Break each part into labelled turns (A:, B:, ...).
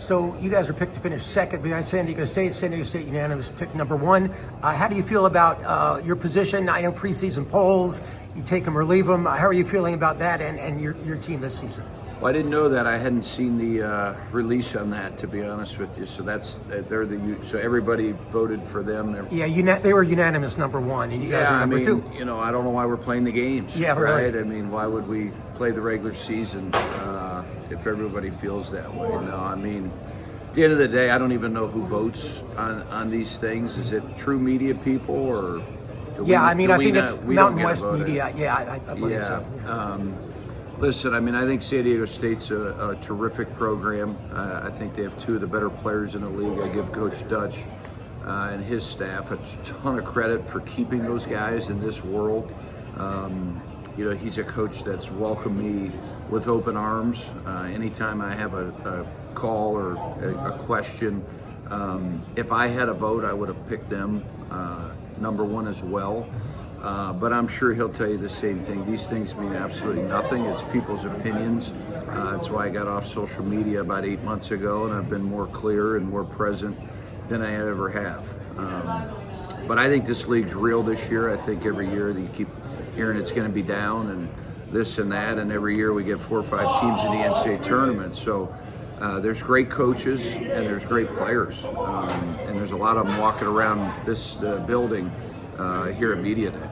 A: So you guys are picked to finish second behind San Diego State. San Diego State unanimous pick number one. How do you feel about your position? I know preseason polls, you take them or leave them. How are you feeling about that and your team this season?
B: Well, I didn't know that. I hadn't seen the release on that, to be honest with you. So so everybody voted for them.
A: They were unanimous number one, and you guys are number two.
B: I don't know why we're playing the games.
A: Yeah, right.
B: I mean, why would we play the regular season if everybody feels that way? No, I mean, at the end of the day, I don't even know who votes on these things. Is it true media people or?
A: I think it's Mountain West Media. Yeah, I believe so. Yeah.
B: Listen, I mean, I think San Diego State's a terrific program. I think they have two of the better players in the league. I give Coach Dutch and his staff a ton of credit for keeping those guys in this world. He's a coach that's welcomed me with open arms. Anytime I have a call or a question, if I had a vote, I would have picked them number one as well. But I'm sure he'll tell you the same thing. These things mean absolutely nothing. It's people's opinions. That's why I got off social media about 8 months ago, and I've been more clear and more present than I ever have. But I think this league's real this year. I think every year that you keep hearing it's going to be down and this and that, and every year we get 4 or 5 teams in the NCAA tournament. So there's great coaches and there's great players, and there's a lot of them walking around this building here at Media Day.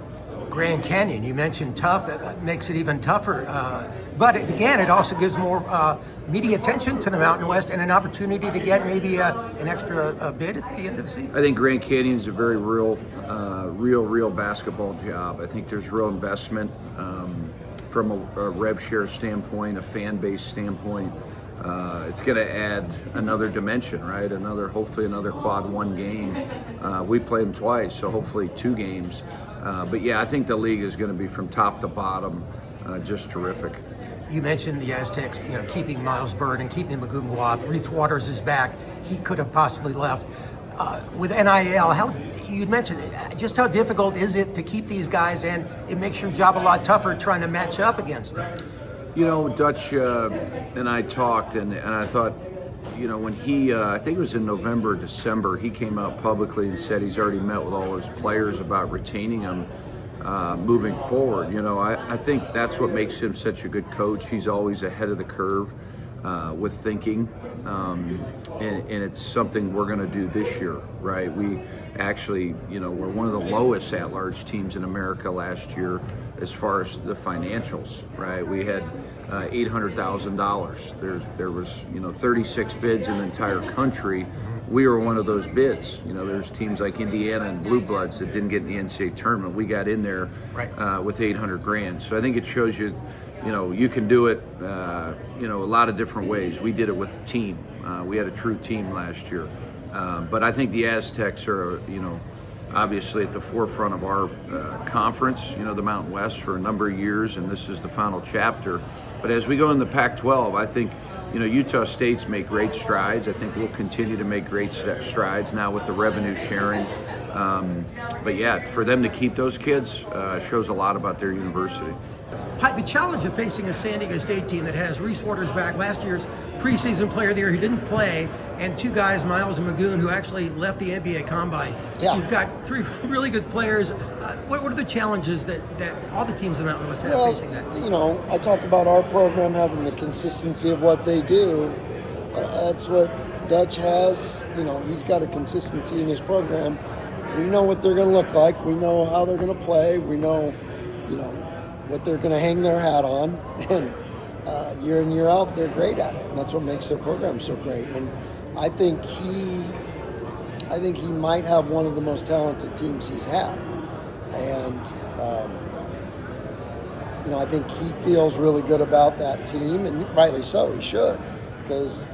A: Grand Canyon, you mentioned tough. That makes it even tougher. But again, it also gives more media attention to the Mountain West and an opportunity to get maybe an extra bid at the end of the season.
B: I think Grand Canyon is a very real basketball job. I think there's real investment from a rev share standpoint, a fan base standpoint. It's going to add another dimension, right? Hopefully another quad one game. We played them twice, so hopefully 2 games. But yeah, I think the league is going to be from top to bottom just terrific.
A: You mentioned the Aztecs, keeping Miles Bird and keeping Magoo. Reese Waters is back. He could have possibly left. With NIL, you'd mentioned just how difficult is it to keep these guys, and it makes your job a lot tougher trying to match up against them.
B: Dutch and I talked, and I thought, when he, I think it was in November or December, he came out publicly and said he's already met with all his players about retaining them moving forward. I think that's what makes him such a good coach. He's always ahead of the curve with thinking, and it's something we're going to do this year, right? We actually, we're one of the lowest at-large teams in America last year as far as the financials, right? We had $800,000. There was 36 bids in the entire country. We were one of those bids. There's teams like Indiana and Blue Bloods that didn't get in the NCAA tournament. We got in there with $800,000. So I think it shows you, you can do it, a lot of different ways. We did it with a team. We had a true team last year. But I think the Aztecs are, obviously at the forefront of our conference, the Mountain West, for a number of years, and this is the final chapter. But as we go in the Pac-12, I think, Utah State's make great strides. I think we'll continue to make great strides now with the revenue sharing. But yeah, for them to keep those kids shows a lot about their university.
A: The challenge of facing a San Diego State team that has Reese Waters back, last year's preseason player of the year who didn't play, and 2 guys, Miles and Magoo, who actually left the NBA Combine.
C: Yeah.
A: So you've got 3 really good players. What are the challenges that all the teams in the Mountain West have facing that?
C: I talk about our program having the consistency of what they do. That's what Dutch has. He's got a consistency in his program. We know what they're going to look like. We know how they're going to play. We know, what they're going to hang their hat on, and year in, year out, they're great at it, and that's what makes their program so great. And I think he might have one of the most talented teams he's had, and I think he feels really good about that team, and rightly so. He should, because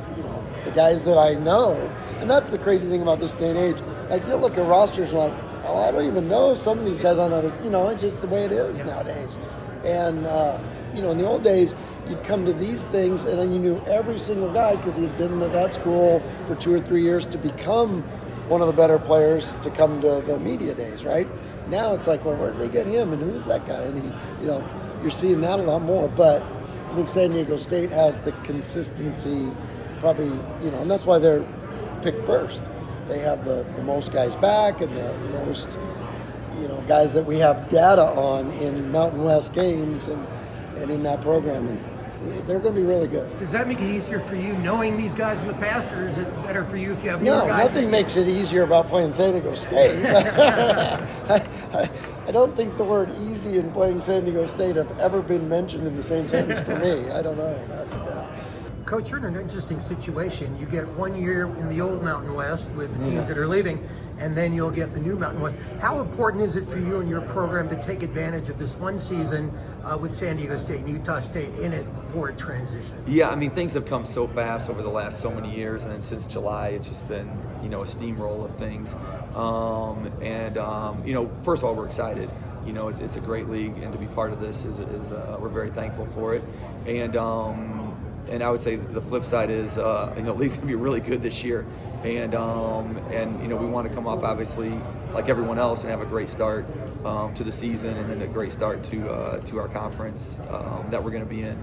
C: the guys that I know, and that's the crazy thing about this day and age. Like, you'll look at rosters and I don't even know some of these guys on other. It's just the way it is nowadays. And, in the old days, you'd come to these things and then you knew every single guy because he had been to that school for 2 or 3 years to become one of the better players to come to the media days, right? Now it's like, well, where did they get him and who's that guy? And you're seeing that a lot more. But I think San Diego State has the consistency probably, and that's why they're picked first. They have the most guys back and the most, guys that we have data on in Mountain West games and in that program. And they're going to be really good.
A: Does that make it easier for you knowing these guys in the past, or is it better for you if you have
C: No,
A: more guys?
C: nothing makes it easier about playing San Diego State. I don't think the word easy and playing San Diego State have ever been mentioned in the same sentence for me. I don't know.
A: Coach, you're in an interesting situation. You get 1 year in the old Mountain West with the teams that are leaving, and then you'll get the new Mountain West. How important is it for you and your program to take advantage of this one season with San Diego State and Utah State in it for a transition?
D: Yeah, I mean, things have come so fast over the last so many years, and then since July, it's just been, a steamroll of things. First of all, we're excited. It's a great league, and to be part of this is we're very thankful for it. And I would say the flip side is, the league's going to be really good this year. And we want to come off, obviously, like everyone else, and have a great start to the season, and then a great start to our conference that we're going to be in.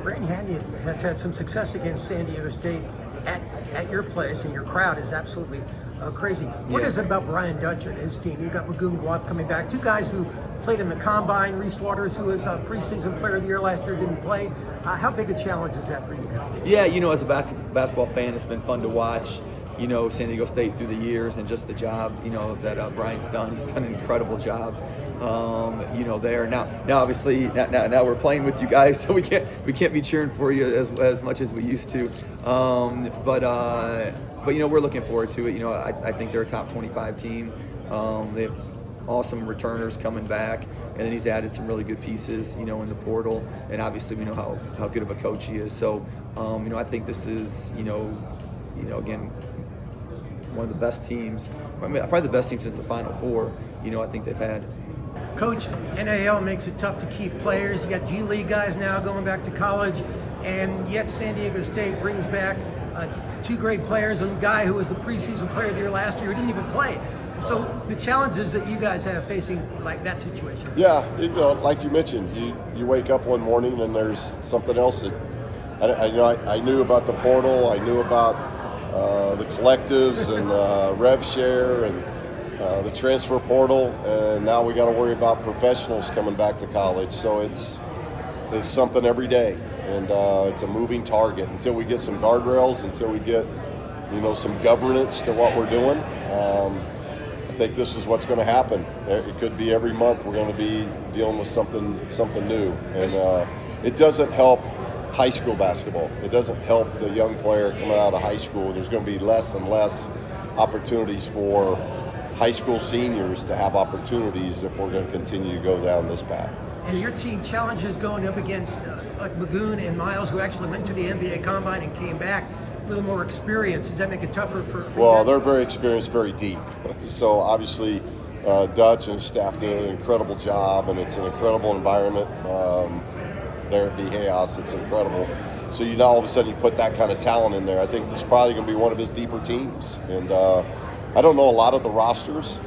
A: Grant Handy has had some success against San Diego State at your place, and your crowd is absolutely crazy. What is it about Brian Dutch and his team? You've got Magoo Guath coming back, two guys who played in the Combine. Reese Waters, who was a preseason player of the year last year, didn't play. How big a challenge is that for you guys?
D: Yeah, as a basketball fan, it's been fun to watch, San Diego State through the years, and just the job, that Brian's done. He's done an incredible job, there. Now obviously, now we're playing with you guys, so we can't be cheering for you as much as we used to. But we're looking forward to it. I think they're a top 25 team. They have awesome returners coming back, and then he's added some really good pieces, in the portal, and obviously we know how good of a coach he is. So, I think this is, again, one of the best teams, probably the best team since the Final Four, I think they've had.
A: Coach, NIL makes it tough to keep players. You got G League guys now going back to college, and yet San Diego State brings back two great players, and a guy who was the preseason player of the year last year who didn't even play. So the challenges that you guys have facing like that situation.
E: Yeah, like you mentioned, you wake up one morning and there's something else that I knew about the portal, I knew about the collectives and rev share and the transfer portal, and now we got to worry about professionals coming back to college. So it's something every day, and it's a moving target until we get some guardrails, until we get some governance to what we're doing. I think this is what's going to happen. It could be every month we're going to be dealing with something new, and it doesn't help high school basketball. It doesn't help the young player coming out of high school. There's going to be less and less opportunities for high school seniors to have opportunities if we're going to continue to go down this path.
A: And your team challenges going up against Magoon and Miles, who actually went to the NBA Combine and came back. A little more experience. Does that make it tougher for
E: Well,
A: you guys?
E: they're very experienced, very deep. So obviously, Dutch and his staff did an incredible job, and it's an incredible environment there at Viejas. It's incredible. So all of a sudden you put that kind of talent in there. I think this is probably going to be one of his deeper teams. And I don't know a lot of the rosters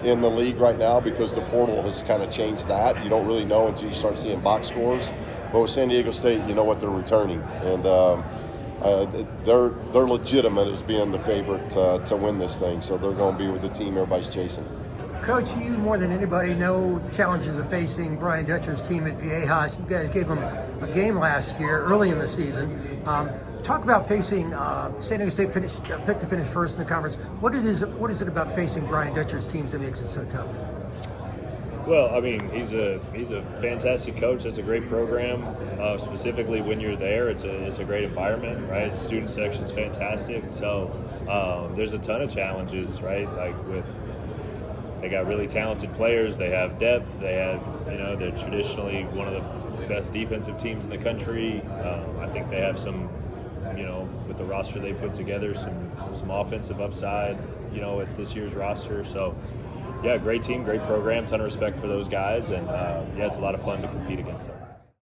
E: in the league right now because the portal has kind of changed that. You don't really know until you start seeing box scores. But with San Diego State, you know what they're returning. And they're legitimate as being the favorite to win this thing, so they're going to be with the team everybody's chasing.
A: Coach, you more than anybody know the challenges of facing Brian Dutcher's team at Viejas. You guys gave him a game last year, early in the season. Talk about facing San Diego State picked to finish first in the conference. What is it about facing Brian Dutcher's teams that makes it so tough?
F: Well, I mean, he's a fantastic coach. That's a great program. Specifically, when you're there, it's a great environment, right? Student section's fantastic. So there's a ton of challenges, right? They got really talented players. They have depth. They have, they're traditionally one of the best defensive teams in the country. I think they have some, with the roster they put together, some offensive upside, with this year's roster. So. Yeah, great team, great program, ton of respect for those guys, and it's a lot of fun to compete against them.